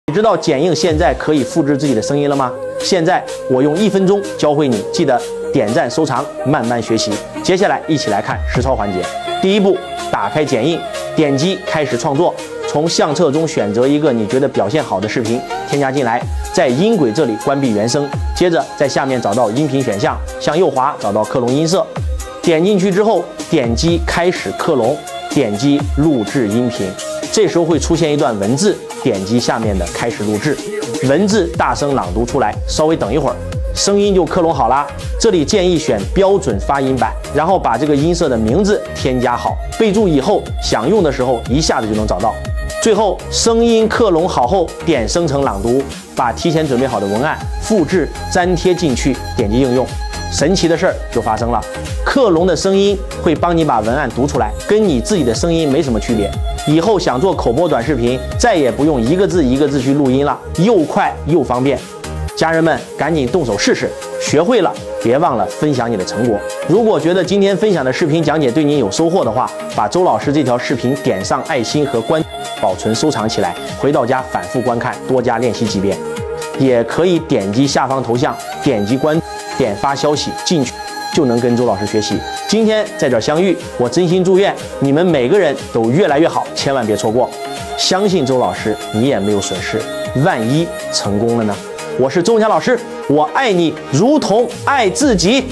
你知道剪映现在可以复制自己的声音了吗？现在我用1分钟教会你，记得点赞收藏，慢慢学习。接下来一起来看实操环节。第一步，打开剪映，点击开始创作，从相册中选择一个你觉得表现好的视频，添加进来，在音轨这里关闭原声，接着在下面找到音频选项，向右滑找到克隆音色，点进去之后点击开始克隆，点击录制音频，这时候会出现一段文字，点击下面的开始录制，文字大声朗读出来，稍微等一会儿，声音就克隆好啦。这里建议选标准发音版，然后把这个音色的名字添加好，备注以后想用的时候一下子就能找到。最后声音克隆好后，点生成朗读，把提前准备好的文案复制粘贴进去，点击应用，神奇的事儿就发生了。克隆的声音会帮你把文案读出来，跟你自己的声音没什么区别。以后想做口播短视频，再也不用一个字一个字去录音了，又快又方便。家人们，赶紧动手试试，学会了别忘了分享你的成果。如果觉得今天分享的视频讲解对您有收获的话，把周老师这条视频点上爱心和关注，保存收藏起来，回到家反复观看，多加练习几遍。也可以点击下方头像，点击关注，点发消息进去，就能跟周老师学习。今天在这儿相遇，我真心祝愿你们每个人都越来越好，千万别错过。相信周老师，你也没有损失，万一成功了呢？我是周文强老师，我爱你如同爱自己。